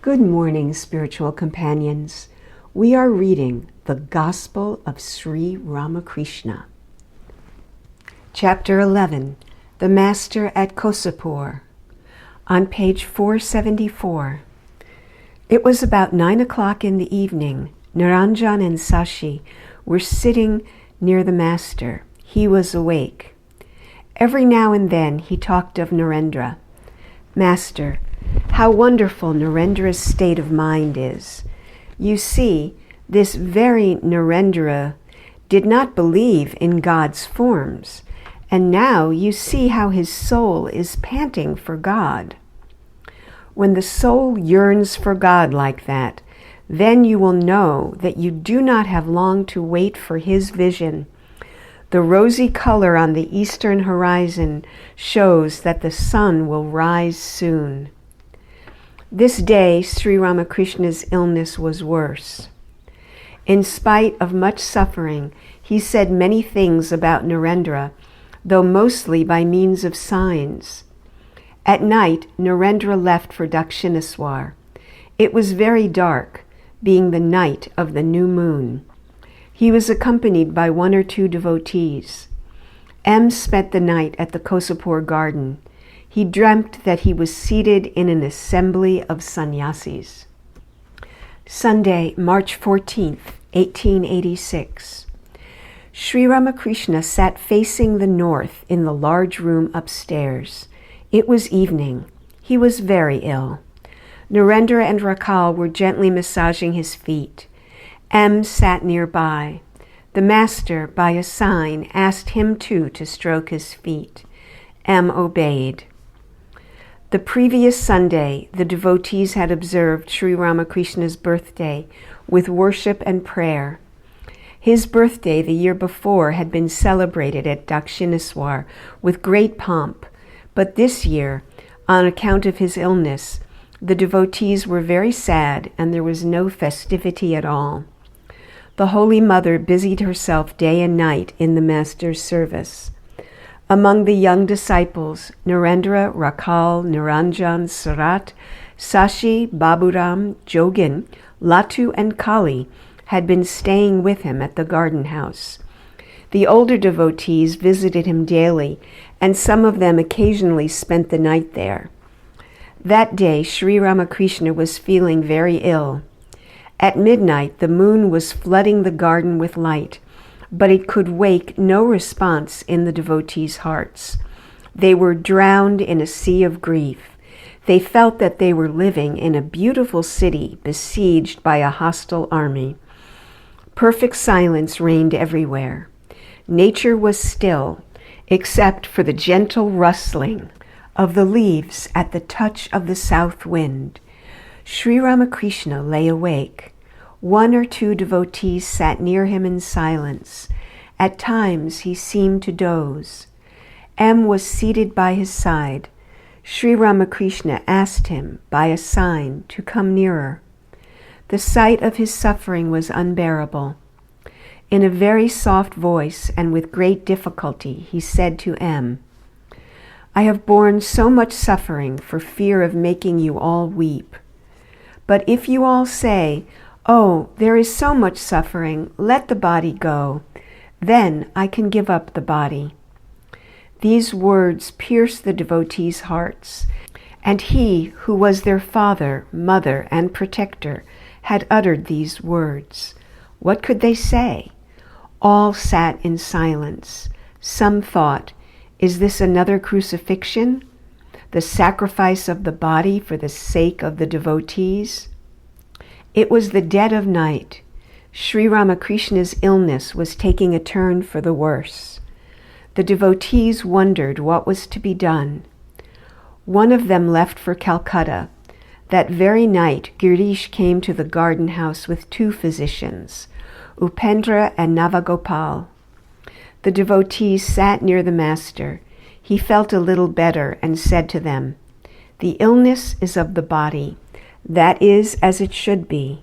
Good morning, spiritual companions. We are reading the Gospel of Sri Ramakrishna. Chapter 11, The Master at Kosipur, on page 474. It was about 9 o'clock in the evening. Narendra and Sashi were sitting near the Master. He was awake. Every now and then he talked of Narendra. Master, how wonderful Narendra's state of mind is. You see, this very Narendra did not believe in God's forms, and now you see how his soul is panting for God. When the soul yearns for God like that, then you will know that you do not have long to wait for his vision. The rosy color on the eastern horizon shows that the sun will rise soon. This day, Sri Ramakrishna's illness was worse. In spite of much suffering, he said many things about Narendra, though mostly by means of signs. At night, Narendra left for Dakshineswar. It was very dark, being the night of the new moon. He was accompanied by 1 or 2 devotees. M spent the night at the Kosipur garden. He dreamt that he was seated in an assembly of sannyasis. Sunday, March 14th, 1886. Sri Ramakrishna sat facing the north in the large room upstairs. It was evening. He was very ill. Narendra and Rakal were gently massaging his feet. M sat nearby. The Master, by a sign, asked him too to stroke his feet. M obeyed. The previous Sunday, the devotees had observed Sri Ramakrishna's birthday with worship and prayer. His birthday the year before had been celebrated at Dakshineswar with great pomp, but this year, on account of his illness, the devotees were very sad and there was no festivity at all. The Holy Mother busied herself day and night in the Master's service. Among the young disciples, Narendra, Rakal, Niranjan, Sarat, Sashi, Baburam, Jogin, Latu, and Kali had been staying with him at the garden house. The older devotees visited him daily, and some of them occasionally spent the night there. That day, Sri Ramakrishna was feeling very ill. At midnight, the moon was flooding the garden with light, but it could wake no response in the devotees' hearts. They were drowned in a sea of grief. They felt that they were living in a beautiful city besieged by a hostile army. Perfect silence reigned everywhere. Nature was still, except for the gentle rustling of the leaves at the touch of the south wind. Sri Ramakrishna lay awake. 1 or 2 devotees sat near him in silence. At times he seemed to doze. M was seated by his side. Sri Ramakrishna asked him by a sign to come nearer. The sight of his suffering was unbearable. In a very soft voice and with great difficulty, he said to M, "I have borne so much suffering for fear of making you all weep. But if you all say, 'Oh, there is so much suffering, let the body go,' then I can give up the body." These words pierced the devotees' hearts, and he who was their father, mother, and protector had uttered these words. What could they say? All sat in silence. Some thought, "Is this another crucifixion? The sacrifice of the body for the sake of the devotees?" It was the dead of night. Sri Ramakrishna's illness was taking a turn for the worse. The devotees wondered what was to be done. One of them left for Calcutta. That very night, Girish came to the garden house with 2 physicians, Upendra and Navagopal. The devotees sat near the Master. He felt a little better and said to them, "The illness is of the body. That is as it should be.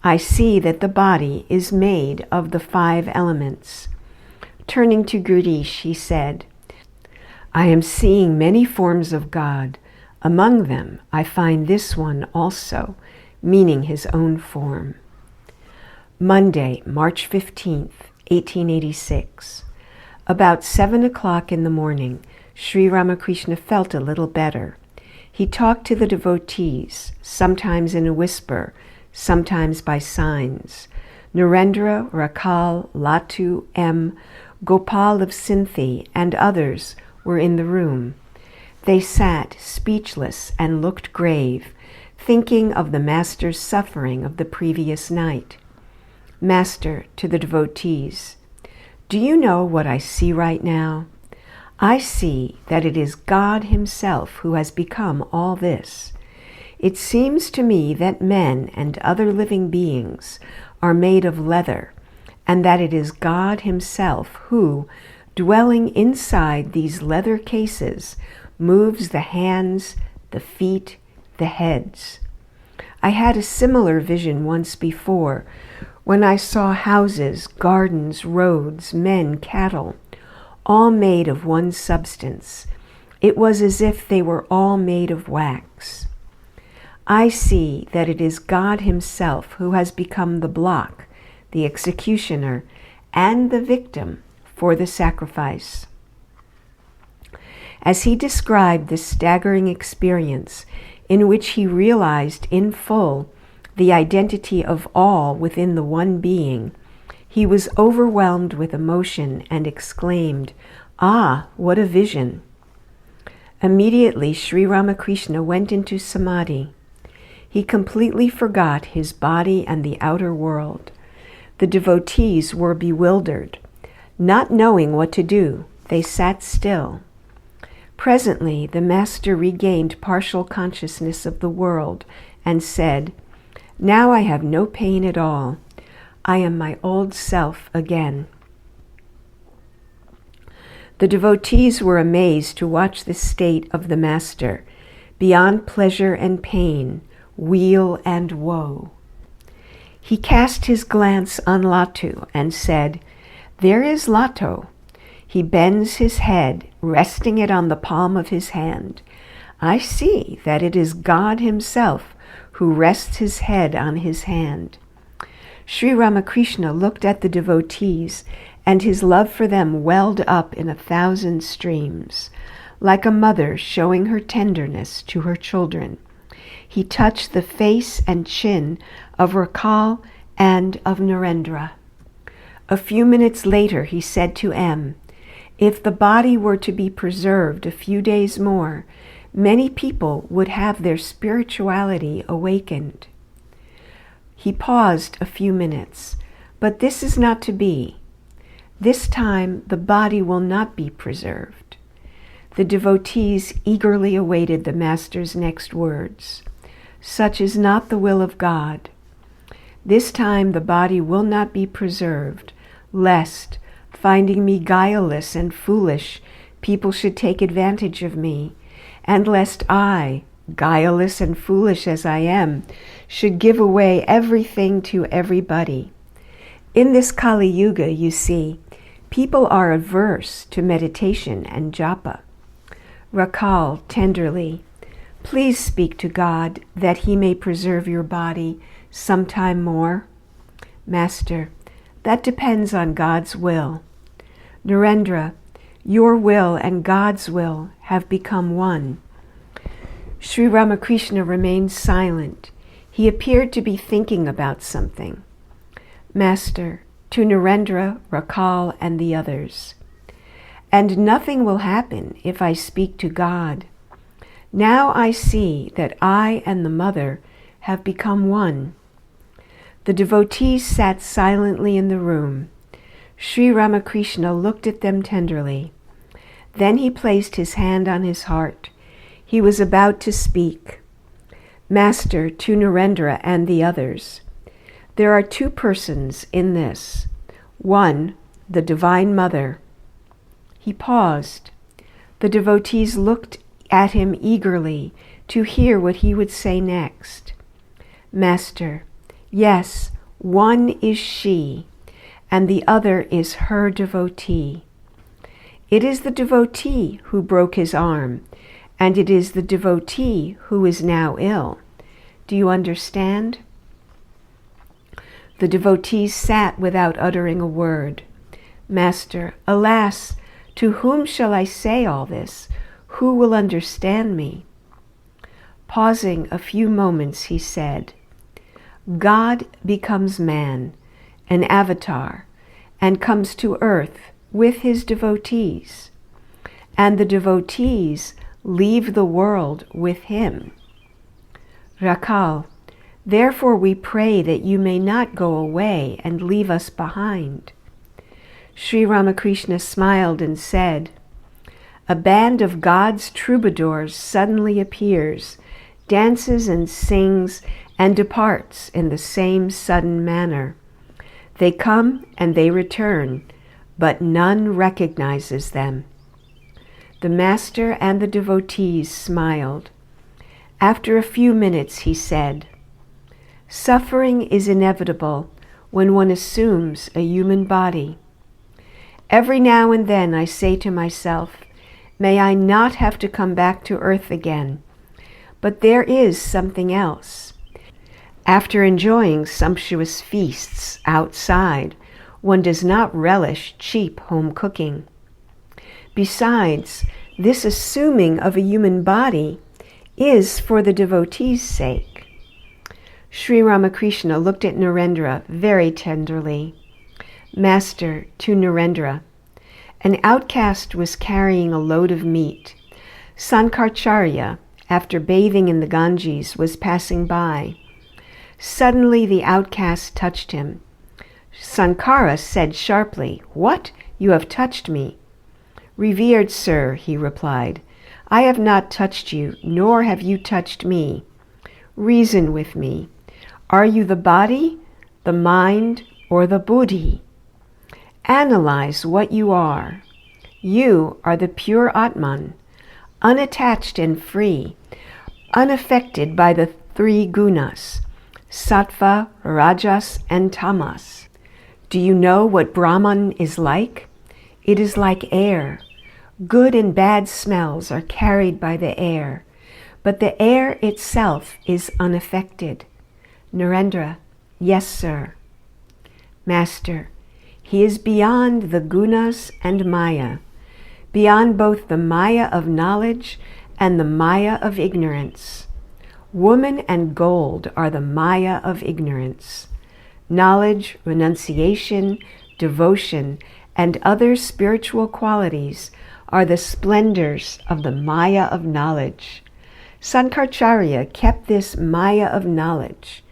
I see that the body is made of the 5 elements." Turning to Girish, he said, "I am seeing many forms of God. Among them I find this one also, meaning his own form. Monday, March 15th, 1886. About 7 o'clock in the morning, Sri Ramakrishna felt a little better. He talked to the devotees, sometimes in a whisper, sometimes by signs. Narendra, Rakal, Latu, M., Gopal of Sinthi, and others were in the room. They sat speechless and looked grave, thinking of the Master's suffering of the previous night. Master, to the devotees, do you know what I see right now? I see that it is God Himself who has become all this. It seems to me that men and other living beings are made of leather, and that it is God Himself who, dwelling inside these leather cases, moves the hands, the feet, the heads. I had a similar vision once before, when I saw houses, gardens, roads, men, cattle, all made of one substance. It was as if they were all made of wax. I see that it is God Himself who has become the block, the executioner, and the victim for the sacrifice. As he described this staggering experience, in which he realized in full the identity of all within the one being, he was overwhelmed with emotion and exclaimed, "Ah, what a vision!" Immediately, Sri Ramakrishna went into samadhi. He completely forgot his body and the outer world. The devotees were bewildered. Not knowing what to do, they sat still. Presently, the Master regained partial consciousness of the world and said, "Now I have no pain at all. I am my old self again." The devotees were amazed to watch the state of the Master, beyond pleasure and pain, weal and woe. He cast his glance on Latu and said, "There is Lato." He bends his head, resting it on the palm of his hand. I see that it is God Himself who rests his head on his hand. Sri Ramakrishna looked at the devotees, and his love for them welled up in 1,000 streams, like a mother showing her tenderness to her children. He touched the face and chin of Rakal and of Narendra. A few minutes later he said to M., "If the body were to be preserved a few days more, many people would have their spirituality awakened." He paused a few minutes, "But this is not to be. This time the body will not be preserved." The devotees eagerly awaited the Master's next words. "Such is not the will of God. This time the body will not be preserved, lest, finding me guileless and foolish, people should take advantage of me, and lest I, guileless and foolish as I am, should give away everything to everybody. In this Kali Yuga, you see, people are averse to meditation and japa." Rakal tenderly, "Please speak to God that He may preserve your body some time more." Master, "That depends on God's will." Narendra, "Your will and God's will have become one." Sri Ramakrishna remained silent. He appeared to be thinking about something. Master, to Narendra, Rakal, and the others, "And nothing will happen if I speak to God. Now I see that I and the Mother have become one." The devotees sat silently in the room. Sri Ramakrishna looked at them tenderly. Then he placed his hand on his heart. He was about to speak. Master, to Narendra and the others, "There are two persons in this. One, the Divine Mother." He paused. The devotees looked at him eagerly to hear what he would say next. Master, "Yes, one is she, and the other is her devotee. It is the devotee who broke his arm, and it is the devotee who is now ill. Do you understand? The devotees sat without uttering a word. Master, alas, to whom shall I say all this? Who will understand me? Pausing a few moments, he said, God becomes man, an avatar, and comes to earth with his devotees, and the devotees leave the world with him. Rakal, therefore we pray that you may not go away and leave us behind. Sri Ramakrishna smiled and said, a band of God's troubadours suddenly appears, dances and sings, and departs in the same sudden manner. They come and they return, but none recognizes them. The master and the devotees smiled. After a few minutes, he said, suffering is inevitable when one assumes a human body. Every now and then I say to myself, may I not have to come back to earth again. But there is something else. After enjoying sumptuous feasts outside, one does not relish cheap home cooking. Besides, this assuming of a human body is for the devotee's sake. Sri Ramakrishna looked at Narendra very tenderly. Master, to Narendra, an outcast was carrying a load of meat. Sankaracharya, after bathing in the Ganges, was passing by. Suddenly the outcast touched him. Sankara said sharply, what? You have touched me. Revered sir, he replied, I have not touched you, nor have you touched me. Reason with me. Are you the body, the mind, or the buddhi? Analyze what you are. You are the pure Atman, unattached and free, unaffected by the three gunas, sattva, rajas, and tamas. Do you know what Brahman is like? It is like air. Good and bad smells are carried by the air, but the air itself is unaffected. Narendra, yes, sir. Master, he is beyond the gunas and maya, beyond both the maya of knowledge and the maya of ignorance. Woman and gold are the maya of ignorance. Knowledge, renunciation, devotion, and other spiritual qualities are the splendors of the maya of knowledge. Sankaracharya kept this maya of knowledge,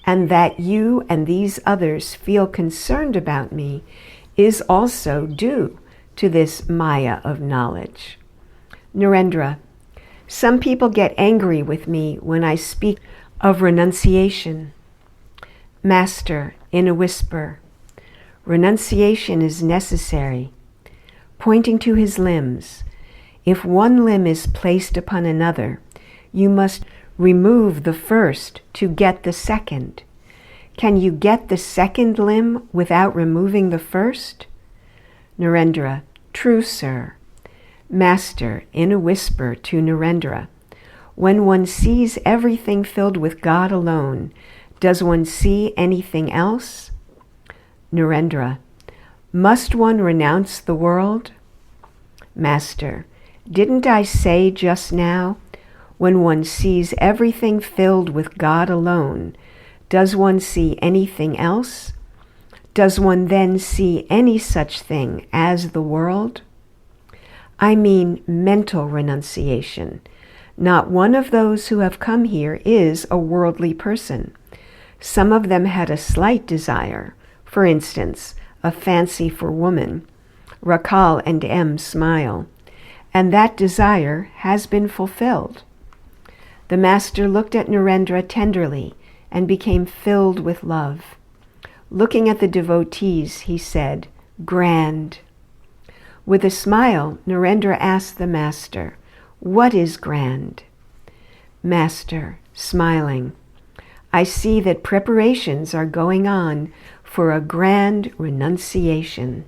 and that you and these others feel concerned about me is also due to this maya of knowledge. Narendra, some people get angry with me when I speak of renunciation. Master, in a whisper, renunciation is necessary. Pointing to his limbs, if one limb is placed upon another, you must remove the first to get the second. Can you get the second limb without removing the first? Narendra, true, sir. Master, in a whisper to Narendra, when one sees everything filled with God alone, does one see anything else? Narendra, must one renounce the world? Master, didn't I say just now, when one sees everything filled with God alone, does one see anything else? Does one then see any such thing as the world? I mean mental renunciation. Not one of those who have come here is a worldly person. Some of them had a slight desire, for instance, a fancy for woman. Rakal and M smile, and that desire has been fulfilled. The master looked at Narendra tenderly and became filled with love. Looking at the devotees, he said, grand. With a smile, Narendra asked the master, what is grand? Master, smiling, I see that preparations are going on for a grand renunciation.